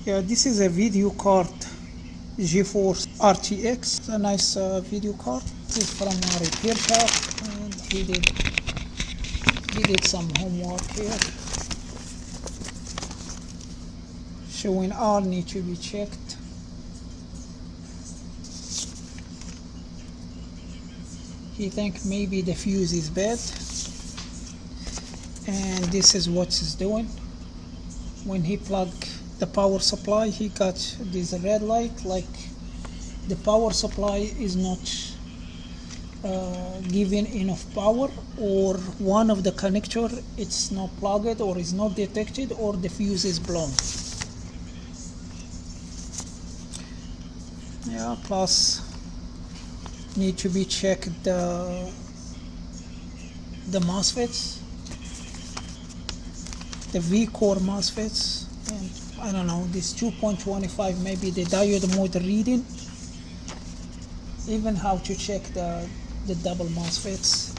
Yeah, this is a video card, GeForce RTX. It's a nice video card. This is from a repair shop, and he did some homework here, showing all need to be checked. He think maybe the fuse is bad, and this is what it's doing. When he plugged the power supply, he got this red light, like the power supply is not giving enough power, or one of the connector it's not plugged or is not detected, or the fuse is blown. Yeah, plus need to be checked the MOSFETs, the V core MOSFETs, and I don't know, this 2.25, maybe the diode mode reading, even how to check the double MOSFETs.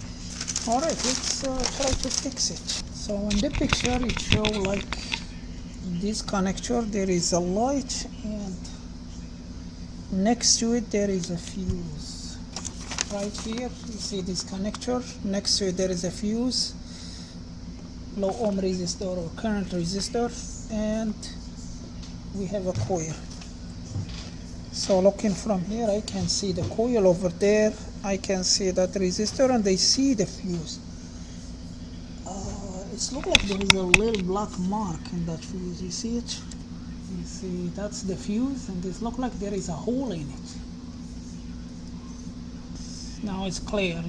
Alright, let's try to fix it. So in the picture it show like this connector, there is a light, and next to it there is a fuse. Right here you see this connector, next to it there is a fuse, low ohm resistor or current resistor, and we have a coil. So looking from here, I can see the coil over there, I can see that resistor, and I see the fuse. It looks like there is a little black mark in that fuse. You see it? You see, that's the fuse, and it looks like there is a hole in it. Now it's clear,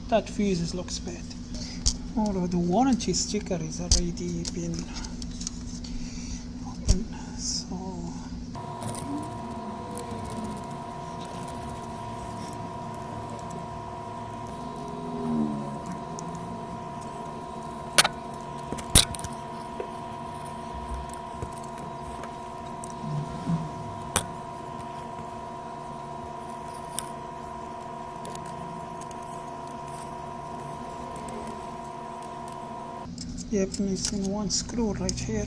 that fuse looks bad. Although the warranty sticker is already been open, so yep, missing one screw right here.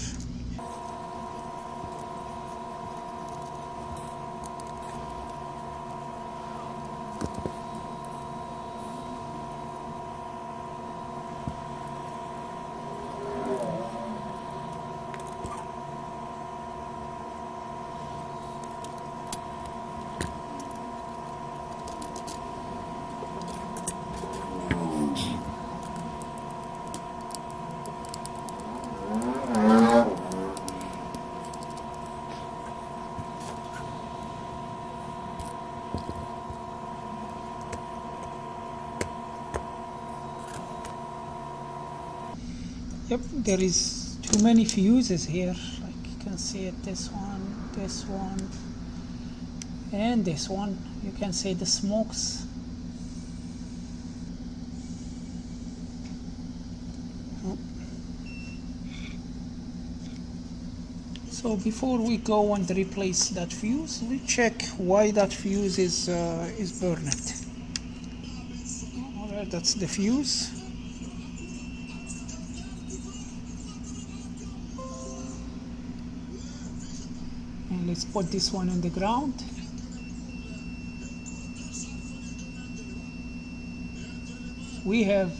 Yep, there is too many fuses here. Like you can see it, this one, and this one. You can see the smokes. Oh. So before we go and replace that fuse, we check why that fuse is burned. Alright, that's the fuse. And let's put this one on the ground. We have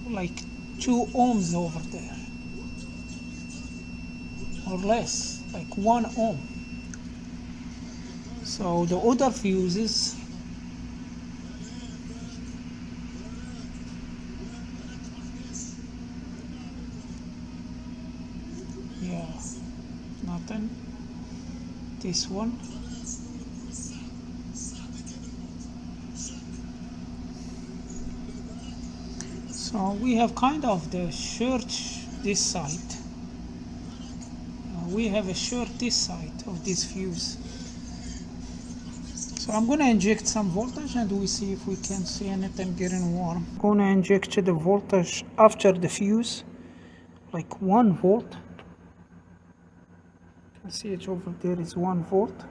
like 2 ohms over there, or less, like 1 ohm. So the other fuses, yeah, nothing. This one, so we have kind of the short this side, we have a short this side of this fuse. So I'm gonna inject some voltage and we see if we can see anything getting warm. I'm gonna inject the voltage after the fuse, like 1 volt. See it over there is 1 volt.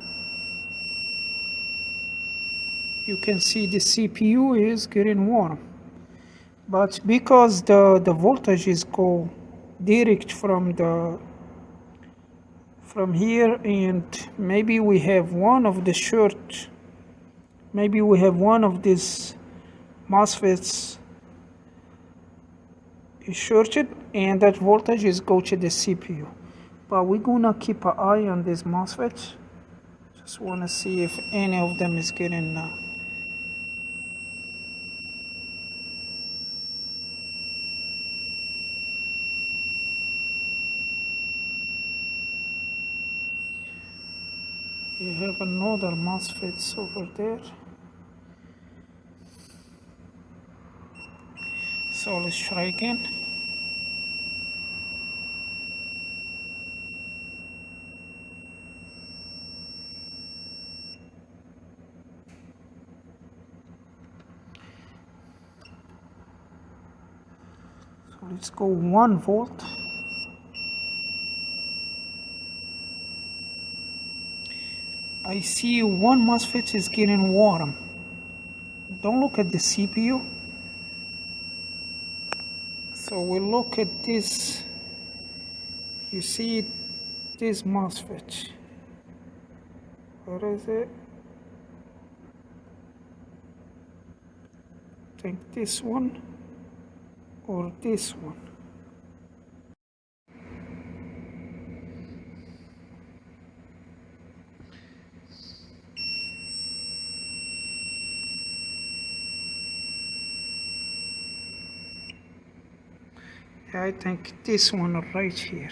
You can see the CPU is getting warm, but because the voltage is go direct from from here, and maybe we have one of the short, maybe we have one of these MOSFETs is shorted, and that voltage is go to the CPU. But we're gonna keep an eye on these MOSFETs. Just wanna see if any of them is getting you have another MOSFETs over there. So let's try again. So let's go 1 volt. I see one MOSFET is getting warm. Don't look at the CPU. So we look at this. You see this MOSFET. What is it? I think this one or this one. I think this one right here.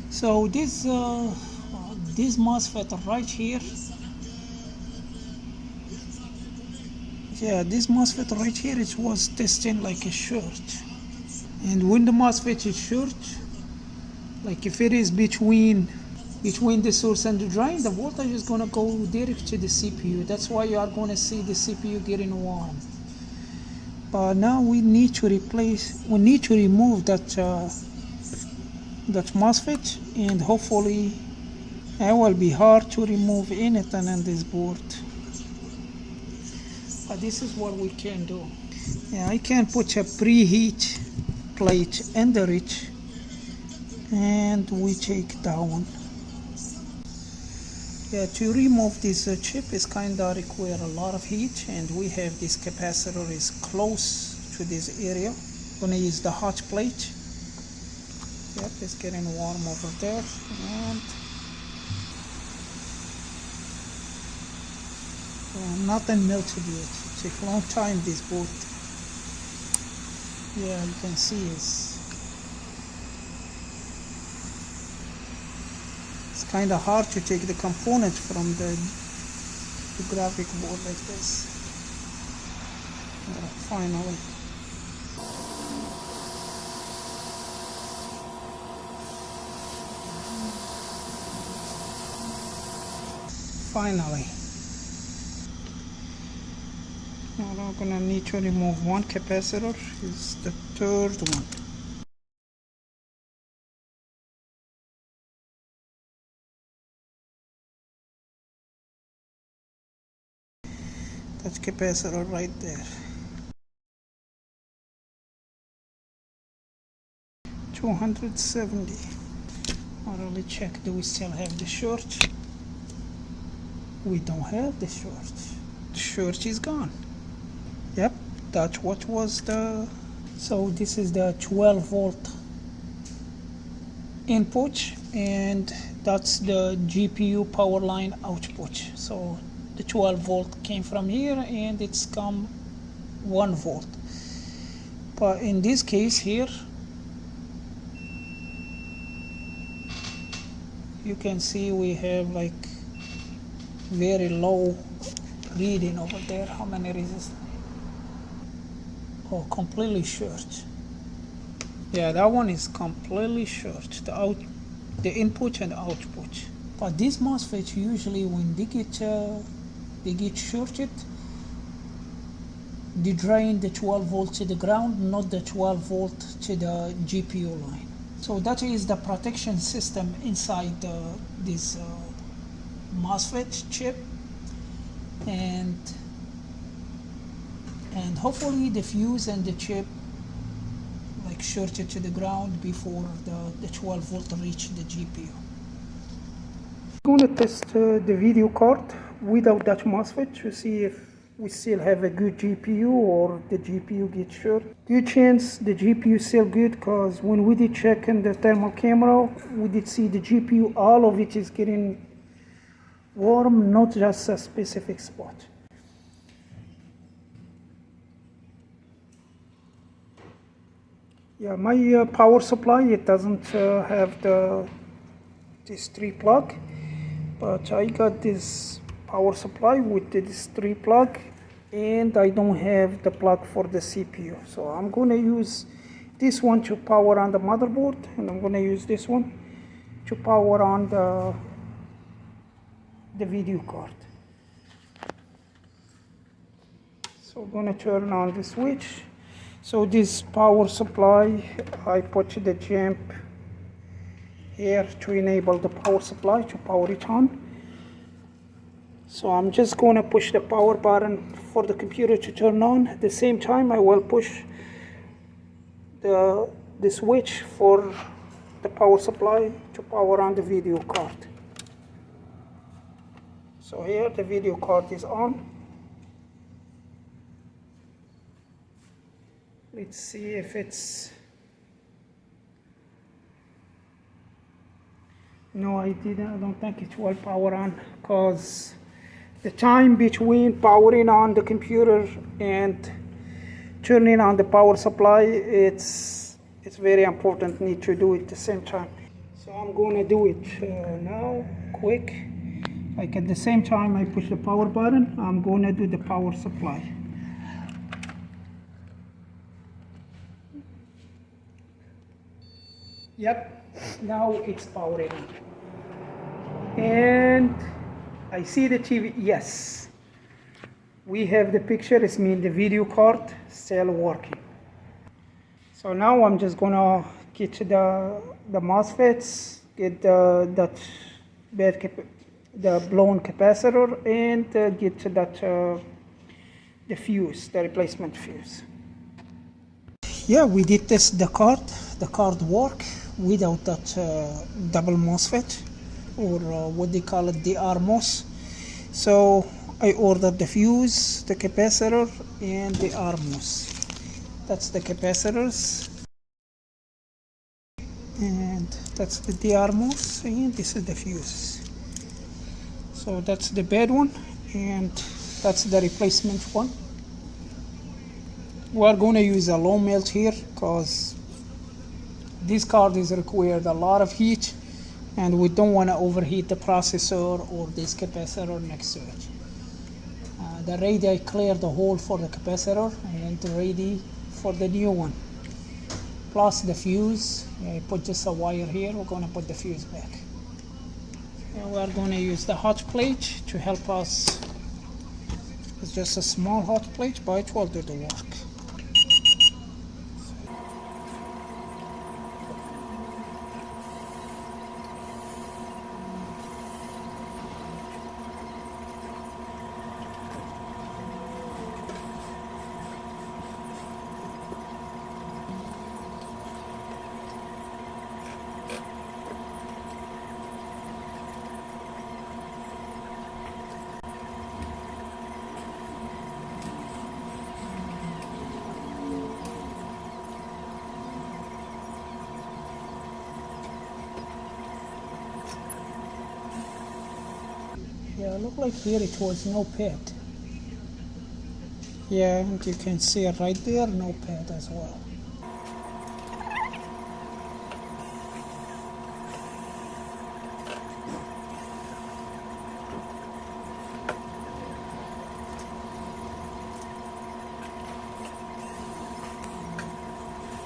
So this MOSFET right here, yeah, this MOSFET right here, it was testing like a short. And when the MOSFET is short, like if it is between the source and the drain, the voltage is gonna go direct to the CPU. That's why you are gonna see the CPU getting warm. But now we need to remove that MOSFET, and hopefully it will be hard to remove anything on this board. But this is what we can do. Yeah, I can put a preheat plate under it, and we take down. Yeah, to remove this chip is kinda require a lot of heat, and we have this capacitor is close to this area. Gonna use the hot plate. Yep, it's getting warm over there, and nothing melted yet. It took a long time this board. Yeah, you can see it's kind of hard to take the component from the graphic board like this. Finally. Now I'm gonna need to remove one capacitor. It's the third one. That capacitor right there. 270. Let's check, do we still have the short? We don't have the short. The short is gone. Yep, that's what was the... So this is the 12 volt input, and that's the GPU power line output. So the 12 volt came from here, and it's come 1 volt. But in this case here, you can see we have like very low reading over there. How many resistors? Oh, completely short. Yeah, that one is completely short. The input and output. But these MOSFETs usually, when they get shorted, they drain the 12 volt to the ground, not the 12 volt to the GPU line. So that is the protection system inside this MOSFET chip, and hopefully the fuse and the chip like shorted to the ground before the 12 volt reach the GPU. I'm going to test the video card without that MOSFET to see if we still have a good GPU or the GPU gets short. Good chance the GPU is still good, because when we did check in the thermal camera, we did see the GPU, all of it is getting warm, not just a specific spot. Yeah, my power supply, it doesn't have this 3 plug, but I got this power supply with this 3 plug, and I don't have the plug for the CPU. So I'm going to use this one to power on the motherboard, and I'm going to use this one to power on the video card. So I'm going to turn on the switch. So this power supply, I put the jump here to enable the power supply to power it on. So I'm just going to push the power button for the computer to turn on. At the same time, I will push the switch for the power supply to power on the video card. So here the video card is on. Let's see if it's... No, I don't think it will power on, because the time between powering on the computer and turning on the power supply, it's very important. Need to do it at the same time. So I'm going to do it now, quick. Like at the same time I push the power button, I'm going to do the power supply. Yep, now it's powering on. And I see the TV. Yes, we have the picture. It means the video card still working. So now I'm just gonna get the MOSFETs, get the blown capacitor, and get the fuse, the replacement fuse. Yeah, we did test the card. The card work without that double MOSFET, or what they call it, the RMOS. So I ordered the fuse, the capacitor, and the RMOS. That's the capacitors, and that's the RMOS, and this is the fuse. So that's the bad one, and that's the replacement one. We are going to use a low melt here, because this card is required a lot of heat, and we don't want to overheat the processor or this capacitor next to it. The ready, I cleared the hole for the capacitor, and ready for the new one. Plus the fuse, I put just a wire here. We're going to put the fuse back. And we are going to use the hot plate to help us. It's just a small hot plate, but it will do the work. Yeah, look like here it was no pad. Yeah, and you can see it right there, no pad as well.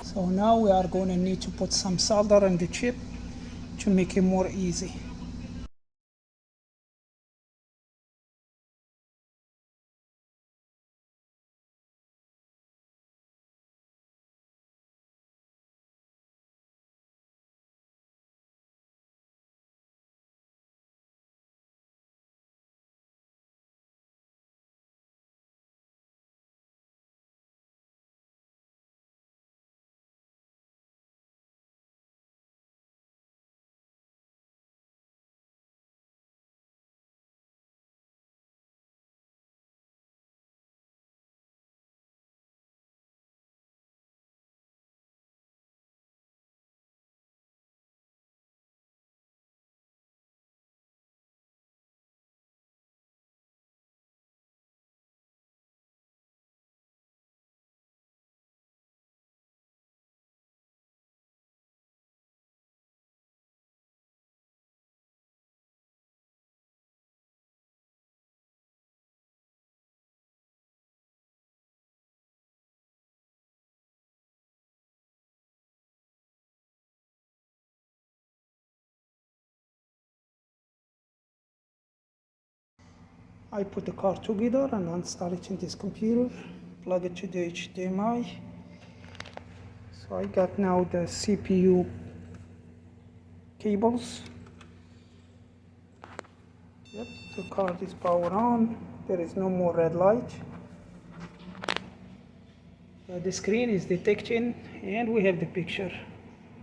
So now we are going to need to put some solder in the chip to make it more easy. I put the card together and install it in this computer, plug it to the HDMI. So I got now the CPU cables. Yep, the card is powered on. There is no more red light. The screen is detecting and we have the picture.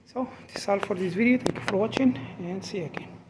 So that's all for this video. Thank you for watching and see you again.